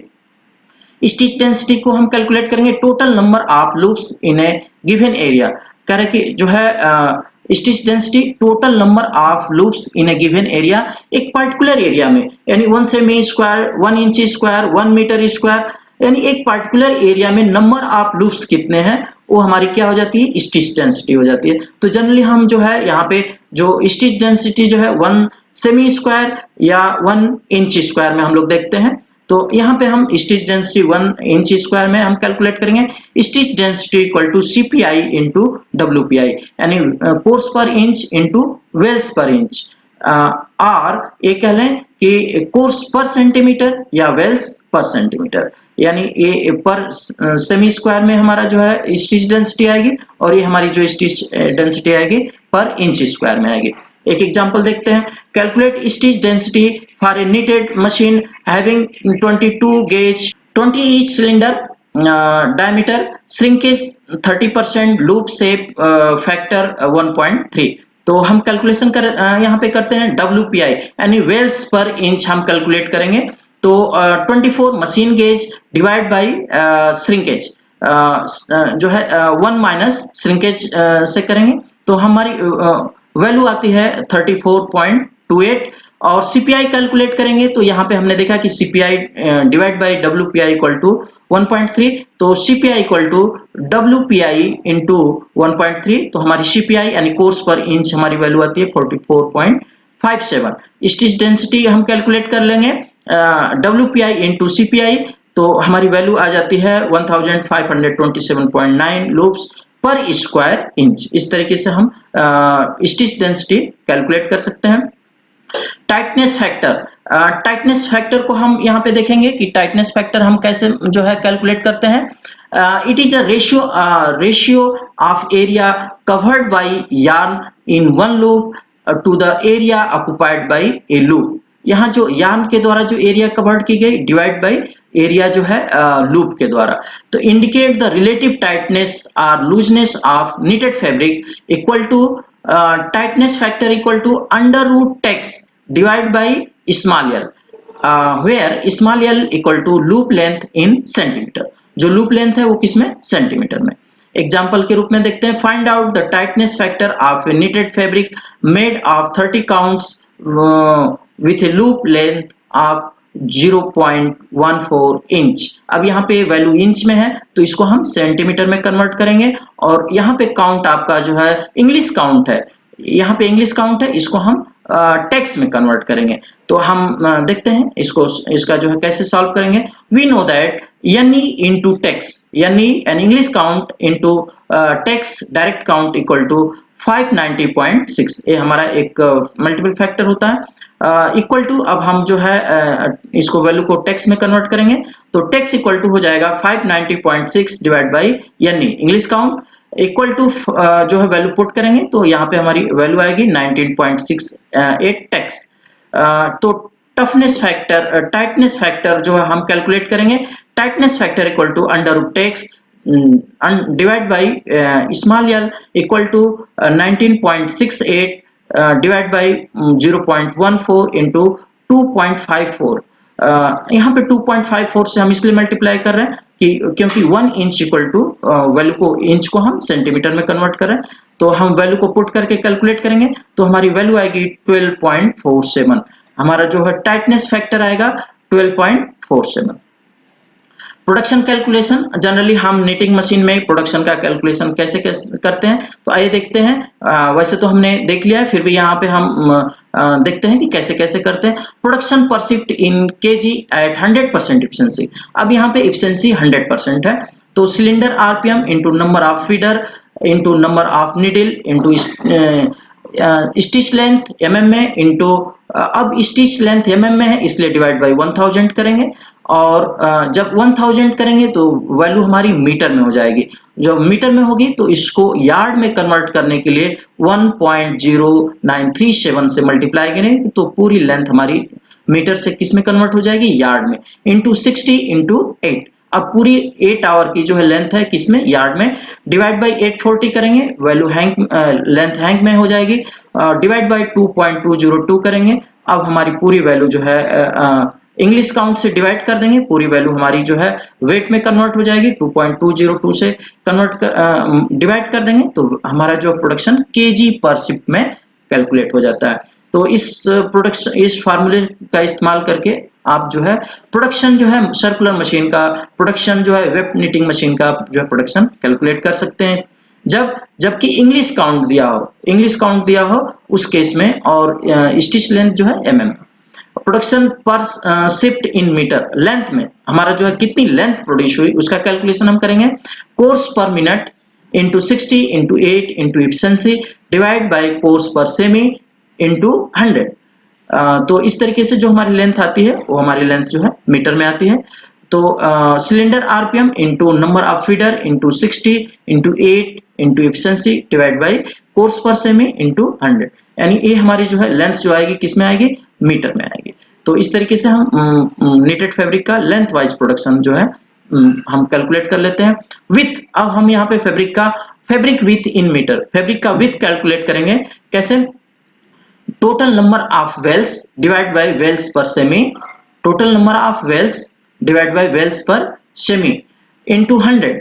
Stitch density को हम कैलकुलेट करेंगे total number of loops in a given area. कह रहे कि जो है stitch density total number of loops in a given area, एक particular area में, यानी 1 cm square 1 inch square 1 metre square, यानी एक पर्टिकुलर एरिया में नंबर ऑफ लूप्स कितने हैं वो हमारी क्या हो जाती है, स्टिच डेंसिटी हो जाती है। तो जनरली हम जो है यहाँ पे जो स्टिच डेंसिटी जो है 1 सेमी स्क्वायर या 1 इंच स्क्वायर में हम लोग देखते हैं, तो यहाँ पे हम स्टिच डेंसिटी 1 इंच स्क्वायर में हम कैलकुलेट करेंगे। Stitch density equal to CPI into WPI, यानी course per inch into wales per inch, और ये कह लें कि कोर्स पर सेंटीमीटर या वेल्स पर सेंटीमीटर, यानी ये पर सेमी स्क्वायर में हमारा जो है स्टिच डेंसिटी आएगी और ये हमारी जो स्टिच डेंसिटी आएगी पर इंच स्क्वायर में आएगी। एक एग्जांपल देखते हैं। Calculate stitch density for a knitted machine having 22 gauge 20 each cylinder diameter, shrinkage 30%, loop shape factor 1.3। तो हम कैलकुलेशन कर यहाँ पे करते हैं WPI यानी वेल्स पर इंच हम कैलकुलेट करेंगे। तो 24 machine gauge divide by shrinkage जो है 1 माइनस श्रिंकेज से करेंगे तो हमारी वैल्यू आती है 34.2 0.28 और सीपीआई कैलकुलेट करेंगे तो यहाँ पे हमने देखा कि CPI divide by WPI equal to 1.3, तो CPI equal to WPI into 1.3, तो हमारी सीपीआई यानी कोर्स पर इंच हमारी वैल्यू आती है 44.57। स्टिच डेंसिटी हम कैलकुलेट कर लेंगे डब्ल्यूपीआई इंटू सीपीआई, तो हमारी वैल्यू आ जाती है 1527.9 लूप्स पर स्क्वायर इंच। इस तरीके से हम स्टिच डेंसिटी कैलकुलेट कर सकते हैं। टाइटनेस फैक्टर, टाइटनेस फैक्टर को हम यहाँ पे देखेंगे कि टाइटनेस फैक्टर हम कैसे जो है कैलकुलेट करते हैं। It is a ratio of area covered by yarn in one loop to the area occupied by a loop. यहाँ जो यार्न के द्वारा जो एरिया कवर्ड की गई डिवाइड बाय एरिया जो है लूप के द्वारा, तो इंडिकेट द रिलेटिव टाइटनेस और looseness of knitted fabric equal to tightness factor equal to under root text divide by small l, where small l equal to loop length in centimeter। जो loop length है वो किसमें, centimetre में। Example के रूप में देखते हैं, find out the tightness factor of A knitted fabric made of 30 counts with a loop length of 0.14 inch. अब यहाँ पे वैल्यू इंच में है तो इसको हम सेंटीमीटर में कन्वर्ट करेंगे, और यहाँ पे काउंट आपका जो है इंग्लिश काउंट है, यहाँ पे इंग्लिश काउंट है, इसको हम टेक्स्ट में कन्वर्ट करेंगे। तो हम देखते हैं इसको, इसका जो है कैसे सॉल्व करेंगे। We know that N E into text, N English count into text direct count equal to 590.6, ये हमारा एक मल्टीपल फैक्टर होता है। इक्वल टू, अब हम जो है इसको वैल्यू को टेक्स्ट में कन्वर्ट करेंगे, तो टेक्स्ट इक्वल टू हो जाएगा 590.6 डिवाइड बाई यानी इंग्लिश काउंट इक्वल टू जो है वैल्यू पुट करेंगे तो यहाँ पे हमारी वैल्यू आएगी 19.68 टेक्स्ट। तो टफनेस फैक्टर, टाइटनेस फैक्टर जो है हम कैलकुलेट करेंगे। Tightness factor equal to under root text divide by small L equal to 19.68 divide by 0.14 into 2.54। यहाँ पे 2.54 से हम इसलिए मल्टीप्लाई कर रहे हैं कि क्योंकि 1 इंच इक्वल टू वैल्यू को, इंच को हम सेंटीमीटर में कन्वर्ट कर रहे हैं, तो हम वैल्यू को पुट करके कैलकुलेट करेंगे तो हमारी वैल्यू आएगी 12.47। हमारा जो है टाइटनेस फैक्टर आएगा 12.47। प्रोडक्शन कैलकुलेशन, जनरली हम नीटिंग मशीन में प्रोडक्शन का कैलकुलेशन कैसे कैसे करते हैं, तो आइए देखते हैं। वैसे तो हमने देख लिया है, फिर भी यहाँ पे हम देखते हैं कि कैसे कैसे करते हैं। Production per shift in KG at 100% efficiency. अब यहाँ पे इफिशिएंसी 100% है, तो cylinder RPM into number of feeder into number of needle into stitch length MM में इंटू, अब स्टिच लेंथ एमएम में है इसलिए डिवाइड बाई 1000 करेंगे, और जब 1000 करेंगे तो वैल्यू हमारी मीटर में हो जाएगी। जब मीटर में होगी तो इसको यार्ड में कन्वर्ट करने के लिए 1.0937 से मल्टीप्लाई करेंगे तो पूरी लेंथ हमारी मीटर से किस में कन्वर्ट हो जाएगी, यार्ड में, इंटू 60 इंटू 8। अब पूरी 8 आवर की जो है लेंथ है किसमें, यार्ड में, डिवाइड बाई 840 करेंगे, वैल्यू लेंथ हैंग में हो जाएगी, डिवाइड बाई 2.202 करेंगे। अब हमारी पूरी वैल्यू जो है इंग्लिश काउंट से डिवाइड कर देंगे, पूरी वैल्यू हमारी जो है वेट में कन्वर्ट हो जाएगी, 2.202 से कन्वर्ट कर डिवाइड कर देंगे तो हमारा जो प्रोडक्शन केजी पर शिफ्ट में कैलकुलेट हो जाता है। तो इस प्रोडक्शन, इस फार्मूले का इस्तेमाल करके आप जो है प्रोडक्शन जो है सर्कुलर मशीन का प्रोडक्शन जो है वेब नीटिंग मशीन का जो है प्रोडक्शन कैलकुलेट कर सकते हैं। जबकि इंग्लिश काउंट दिया हो उस केस में, और स्टिच लेंथ जो है MM. Production per shift in metre, length में हमारा जो है कितनी लेंथ प्रोड्यूस हुई उसका कैलकुलेशन हम करेंगे। कोर्स पर minute into 60 into 8 into efficiency divide by course पर सेमी इंटू 100। तो इस तरीके से जो हमारी लेंथ आती है वो हमारी लेंथ जो है मीटर में आती है। तो cylinder RPM into number of feeder into 60 into 8 into efficiency divide by course पर सेमी इंटू 100, यानी ये हमारी जो है लेंथ जो आएगी किसमें आएगी, मीटर में आएगी। तो इस तरीके से हम नीटेड फैब्रिक का लेंथ वाइज प्रोडक्शन जो है हम कैलकुलेट कर लेते हैं। विथ, अब हम यहाँ पे fabric width in meter, fabric का विथ कैलकुलेट करेंगे कैसे, total number of wales divide by wales per cm, total number of wales divide by wales per cm into 100।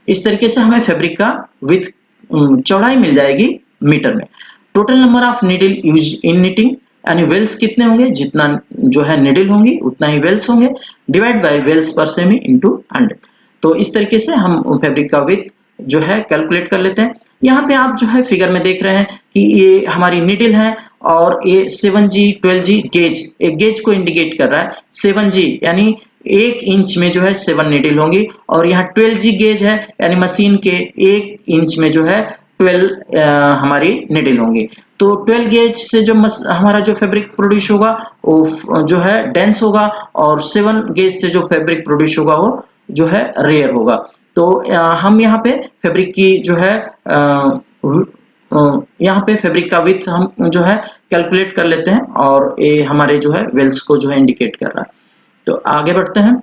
इस तरीके से हमें फैब्रिक का विथ चौड़ाई मिल जाएगी मीटर में। Total number of needle use in knitting, यानी वेल्स कितने होंगे, जितना जो है नीडल होंगी उतना ही वेल्स होंगे, divide by wales per cm into 100। तो इस तरीके से हम फैब्रिक का विड्थ जो है कैलकुलेट कर लेते हैं। यहाँ पे आप जो है फिगर में देख रहे हैं कि ये हमारी नीडल है और ये 7G 12G गेज, एक गेज को इंडिकेट कर रहा है। 7G यानी 1 इंच में जो है 7 नीडल होंगी, और यहाँ 12G गेज है यानी मशीन के 1 इंच में जो है 12 हमारी नीडल होंगी। तो 12 गेज से जो हमारा जो फैब्रिक प्रोड्यूस होगा वो जो है डेंस होगा, और 7 गेज से जो फैब्रिक प्रोड्यूस होगा वो जो है रेयर होगा। तो हम यहाँ पे फैब्रिक की जो है यहाँ पे फैब्रिक का विड्थ हम जो है कैलकुलेट कर लेते हैं, और ये हमारे जो है वेल्स को जो है इंडिकेट कर रहा है। तो आगे बढ़ते हैं।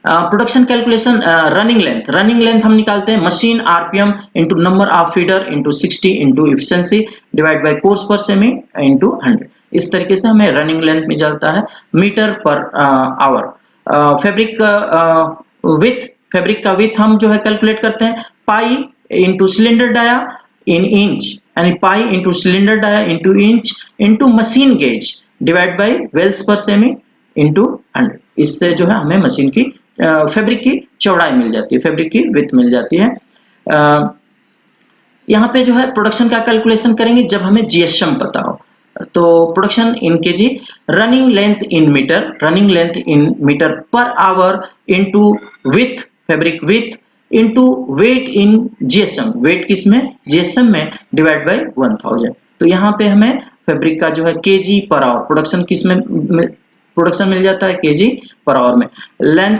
प्रोडक्शन कैलकुलेशन, रनिंग लेंथ हम निकालते हैं machine RPM into number of feeder into 60 into efficiency divide by course पर सेमी इंटू 100। इस तरीके से हमें रनिंग लेंथ मिल जाता है metre per hour. Fabric width fabric का विथ हम जो है कैलकुलेट करते हैं pi into cylinder dia in inch, यानी pi into cylinder dia into inch into machine gauge divide by wales per cm into 100। इससे जो है हमें मशीन की फैब्रिक की चौड़ाई मिल जाती है, फैब्रिक की विड्थ मिल जाती है। यहाँ पे जो है प्रोडक्शन का कैलकुलेशन करेंगे जब हमें जीएसएम पता हो। तो production in KG, running length in metre per hour into width fabric width into weight in GSM, weight किसमें, जीएसएम में, डिवाइड बाय 1000। तो यहाँ पे हमें फैब्रिक का जो है केजी पर आवर प्रोडक्शन किसमें प्रोडक्शन मिल जाता है, केजी पर आवर में। लेंथ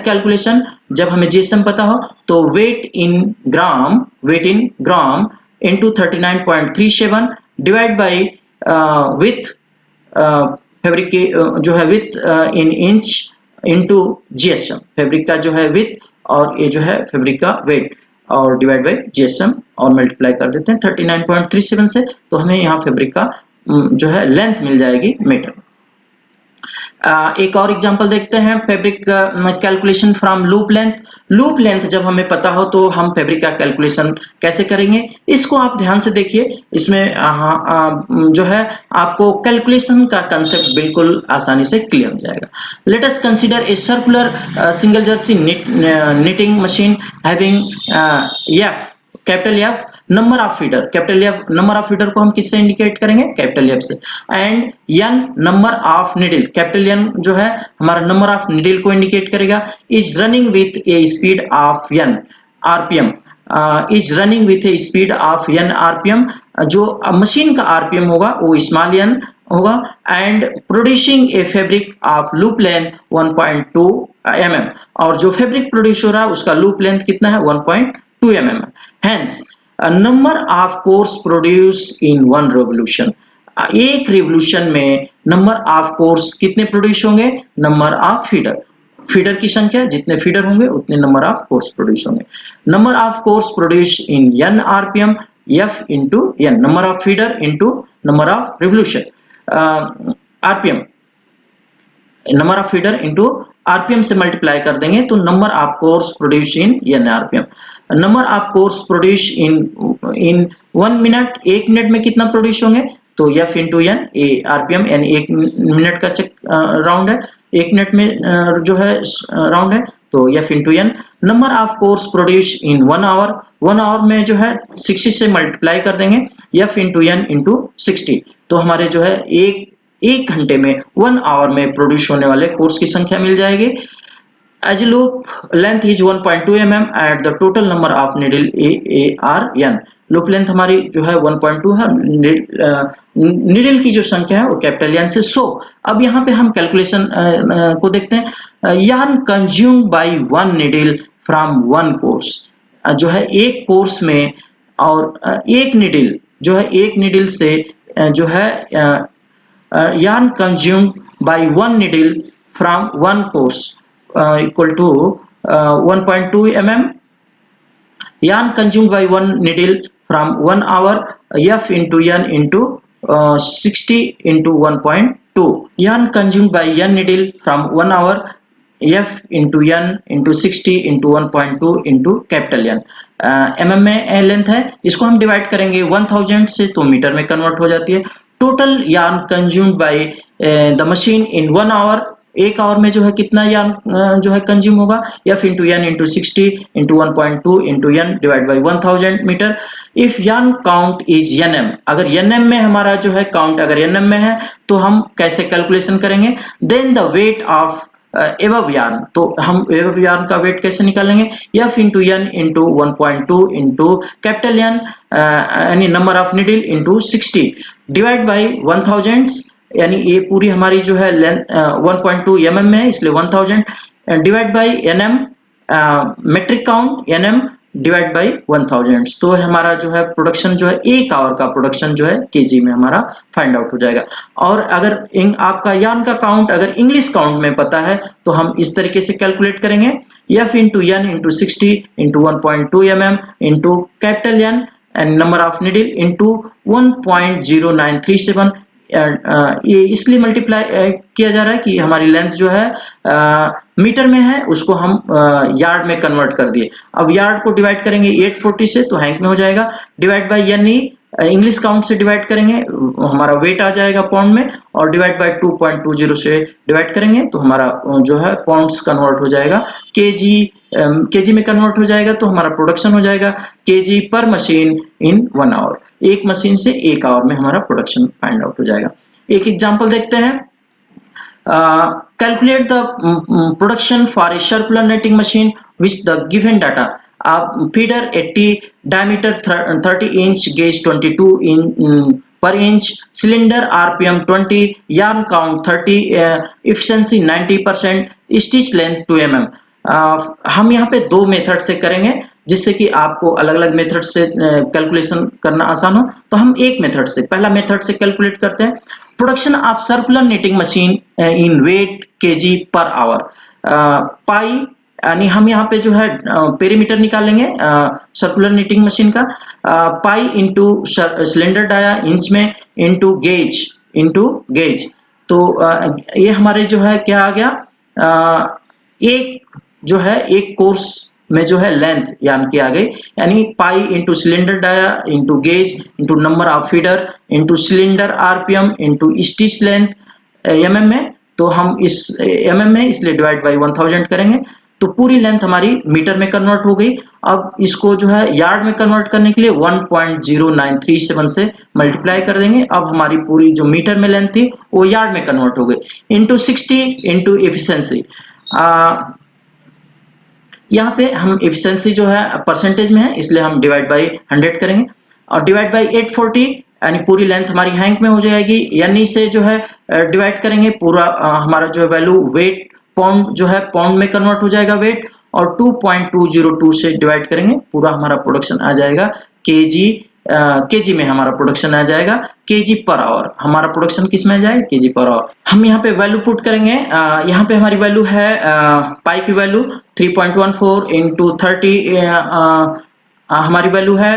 कैलकुलेशन जब हमें जीएसएम पता हो तो weight in gram into 39.37 divide by width fabric की जो है width in inch into GSM, fabric का जो है विथ और ये जो है फैब्रिक का वेट, और डिवाइड बाई जीएसएम और मल्टीप्लाई कर देते हैं 39.37 से, तो हमें यहाँ फैब्रिक का जो है लेंथ मिल जाएगी मीटर। एक और एग्जांपल देखते हैं fabric calculation from loop length जब हमें पता हो तो हम फैब्रिक का कैलकुलेशन कैसे करेंगे, इसको आप ध्यान से देखिए। इसमें जो है आपको कैलकुलेशन का कंसेप्ट बिल्कुल आसानी से क्लियर हो जाएगा। Let us consider a circular single jersey knitting machine having F capital F number of feeder, capital F number of feeder को हम किससे इंडिकेट करेंगे, कैपिटल एफ से, and N number of needle, capital N जो है हमारा number of needle को indicate करेगा, is running with a speed of N RPM, is running with a speed of N RPM, जो मशीन का RPM होगा वो स्मॉल एन होगा, and producing A fabric of loop length 1.2 mm, और जो fabric produce हो रहा है उसका लूप लेंथ कितना है 1.2 mm। Hence, a number of course produce in one revolution, एक रिवोल्यूशन में नंबर ऑफ कोर्स कितने प्रोड्यूस होंगे, नंबर ऑफ फीडर की संख्या, जितने फीडर होंगे उतने नंबर ऑफ कोर्स प्रोड्यूस होंगे। Number of course produce in N RPM, F into N, number of feeder into number of revolution, RPM number of feeder into RPM से multiply कर देंगे तो number of course produce in N RPM. Number of course produce in 1 minute, 1 minute में कितना produce होंगे, तो F into N, ए RPM यानी 1 minute का चेक राउंड है, 1 मिनट में जो है राउंड है, तो F into N. Number of course produce in 1 hour, 1 hour में जो है 60 से मल्टीप्लाई कर देंगे, एफ इंटू एन इंटू 60, तो हमारे जो है एक घंटे में 1 आवर में प्रोड्यूस होने वाले कोर्स की संख्या मिल जाएगी। As a loop length is 1.2 mm at the total number of needle AARN, loop length हमारी जो है 1.2 है, नीडल की जो संख्या है वो कैपिटल एन से। सो अब यहाँ पे हम कैलकुलेशन को देखते हैं। Yarn consume by one needle from one course, जो है एक कोर्स में, और एक नीडल जो है एक नीडल से जो है yarn consumed by one needle from one course equal to 1.2 mm, yarn consumed by one needle from 1 hour, f into n into 60 into 1.2, yarn consumed by one needle from 1 hour F into N into 60 into 1.2 into capital N. mm में length है, इसको हम divide करेंगे 1000 से तो metre में convert हो जाती है। Total yarn consumed by the machine in 1 hour, एक आवर में जो है कितना यार्न जो है कंज्यूम होगा, F into N into 60 into 1.2 into N divide by 1000 metre. If yarn count is NM, अगर एनएम में हमारा जो है काउंट अगर एनएम में है तो हम कैसे कैलकुलेशन करेंगे, then the weight of above yarn, तो हम एबव यार्न का वेट कैसे निकालेंगे, F into N into 1.2 into capital N यानी number of needle into 60 divide by 1000, यानी ये पूरी हमारी जो है लेंथ 1.2 mm में है इसलिए 1000 divide by NM, metric count NM divide by 1000, तो हमारा जो है प्रोडक्शन जो है एक आवर का प्रोडक्शन जो है केजी में हमारा फाइंड आउट हो जाएगा। और अगर आपका यार्न का काउंट अगर इंग्लिश काउंट में पता है तो हम इस तरीके से कैलकुलेट करेंगे, F into N into 60 into 1.2 mm into capital N and number of needle into 1.0937। ये इसलिए मल्टीप्लाई किया जा रहा है कि हमारी लेंथ जो है मीटर में है उसको हम यार्ड में कन्वर्ट कर दिए। अब यार्ड को डिवाइड करेंगे 840 से तो हैंक में हो जाएगा, डिवाइड बाय यानी इंग्लिश काउंट से डिवाइड करेंगे हमारा वेट आ जाएगा पाउंड में, और डिवाइड बाय 2.20 से डिवाइड करेंगे तो हमारा जो है पाउंड्स कन्वर्ट हो जाएगा केजी, केजी में कन्वर्ट हो जाएगा तो हमारा प्रोडक्शन हो जाएगा केजी पर मशीन इन 1 आवर, एक मशीन से एक आवर में हमारा प्रोडक्शन फाइंड आउट हो जाएगा। एक एग्जांपल देखते हैं, calculate the production for a circular knitting machine with the given data, feeder 80 diameter 30 inch gauge 22 in per inch, cylinder rpm 20, yarn count 30, efficiency 90%, stitch length 2 mm। हम यहाँ पे दो method से करेंगे जिससे कि आपको अलग अलग मेथड से कैलकुलेशन करना आसान हो, तो हम एक मेथड से पहला मेथड से कैलकुलेट करते हैं। Production of circular knitting machine in weight KG per hour, pi यानी हम यहाँ पे जो है पेरीमीटर निकालेंगे सर्कुलर निटिंग मशीन का, pi into cylinder dia inch में इंटू गेज, तो ये हमारे जो है क्या आ गया, एक जो है एक कोर्स में जो है लेंथ यानी कि आ गई, यानी pi into cylinder dia into gauge into number of feeder into cylinder RPM into stitch length MM में, तो हम इस एमएम में इसलिए डिवाइड बाई 1000 करेंगे तो पूरी लेंथ हमारी मीटर में कन्वर्ट हो गई। अब इसको जो है यार्ड में कन्वर्ट करने के लिए 1.0937 से मल्टीप्लाई कर देंगे, अब हमारी पूरी जो मीटर में लेंथ थी वो यार्ड में कन्वर्ट हो गई इंटू 60 इंटू एफिशिएंसी। यहाँ पे हम एफिशिएंसी जो है परसेंटेज में है इसलिए हम डिवाइड बाई 100 करेंगे और डिवाइड बाई 840 यानी पूरी लेंथ हमारी हैंक में हो जाएगी, यानी से जो है डिवाइड करेंगे पूरा हमारा जो है वैल्यू वेट पाउंड जो है पाउंड में कन्वर्ट हो जाएगा वेट, और 2.202 से डिवाइड करेंगे पूरा हमारा प्रोडक्शन आ जाएगा केजी, केजी में हमारा प्रोडक्शन आ जाएगा केजी पर आवर, हमारा प्रोडक्शन किस में आ जाएगा केजी पर आवर। हम यहाँ पे वैल्यू पुट करेंगे, यहाँ पे हमारी वैल्यू है पाई की वैल्यू 3.14 इंटू 30, हमारी वैल्यू है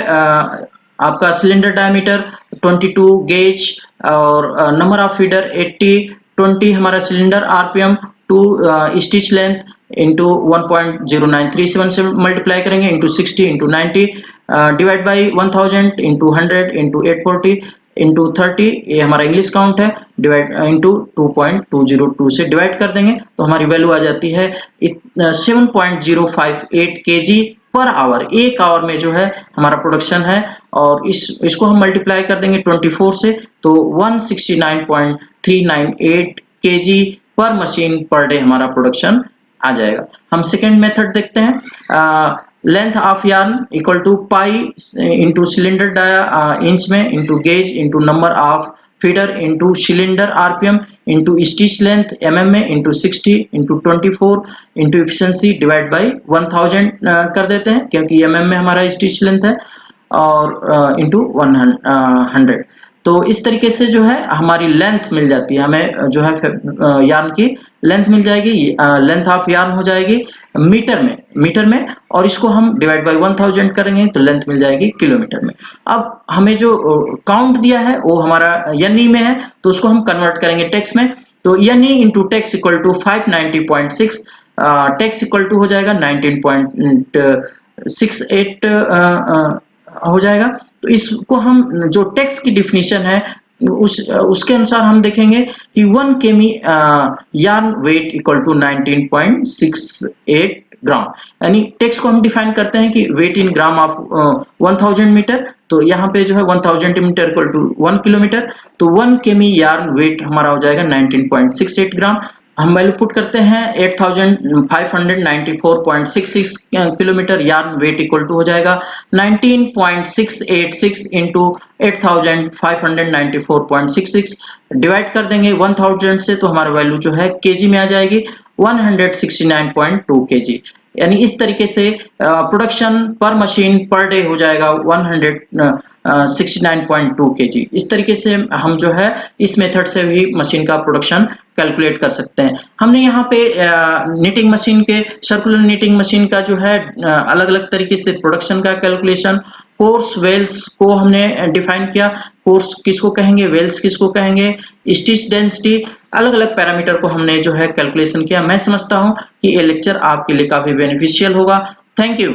आपका सिलेंडर डायमीटर 22 गेज और नंबर ऑफ फीडर 80, 20 हमारा cylinder RPM, 2 stitch length into 1.0937 से मल्टीप्लाई करेंगे into 60 into 90 divide by 1000 into 100 into 840 into 30, ये हमारा इंग्लिश काउंट है, डिवाइड इंटू 2.202 से डिवाइड कर देंगे तो हमारी वैल्यू आ जाती है 7.058 केजी पर आवर, एक आवर में जो है हमारा प्रोडक्शन है, और इसको हम मल्टीप्लाई कर देंगे 24 से तो 169.398 केजी पर मशीन पर डे हमारा प्रोडक्शन आ जाएगा। हम सेकेंड मेथड देखते हैं, length of yarn equal to pi into cylinder dia inch में into gauge into number of feeder into cylinder RPM into stitch length MM में into 60 into 24 into efficiency divide by 1000 कर देते हैं क्योंकि MM में हमारा स्टिच लेंथ है, और इंटू 100, तो इस तरीके से जो है हमारी लेंथ मिल जाती है, हमें जो है यार्न की लेंथ मिल जाएगी, लेंथ ऑफ यार्न हो जाएगी मीटर में और इसको हम डिवाइड बाय 1000 करेंगे तो लेंथ मिल जाएगी किलोमीटर में। अब हमें जो काउंट दिया है वो हमारा एनई में है तो उसको हम कन्वर्ट करेंगे टेक्स में, तो NE into tex equal to 590.6 tex equal to हो जाएगा 19.68 हो जाएगा। तो इसको हम जो टेक्स की डिफिनीशन है उसके अनुसार हम देखेंगे कि 1 km yarn weight equal to 19.68 gram. यानी टेक्स को हम डिफाइन करते हैं कि weight in gram of 1000 metre. तो यहाँ पे जो है 1000 मीटर इक्वल टू 1 किलोमीटर। तो 1 केमी यार्न वेट हमारा हो जाएगा 19.68 ग्राम। हम वैल्यू पुट करते हैं 8594.66 kilometre yarn weight equal to हो जाएगा 19.686 इंटू 8594.66 डिवाइड कर देंगे 1000 से तो हमारा वैल्यू जो है केजी में आ जाएगी 169.2 केजी। यानी इस तरीके से प्रोडक्शन पर मशीन पर डे हो जाएगा 169.2 केजी। इस तरीके से हम जो है इस मेथड से भी मशीन का प्रोडक्शन कैलकुलेट कर सकते हैं। हमने यहाँ पे नीटिंग मशीन के सर्कुलर नीटिंग मशीन का जो है अलग अलग तरीके से प्रोडक्शन का कैलकुलेशन, कोर्स वेल्स को हमने डिफाइन किया, कोर्स किसको कहेंगे, वेल्स किसको कहेंगे, स्टिच डेंसिटी, अलग अलग पैरामीटर को हमने जो है कैलकुलेशन किया। मैं समझता हूँ कि ये लेक्चर आपके लिए काफी बेनिफिशियल होगा। Thank you.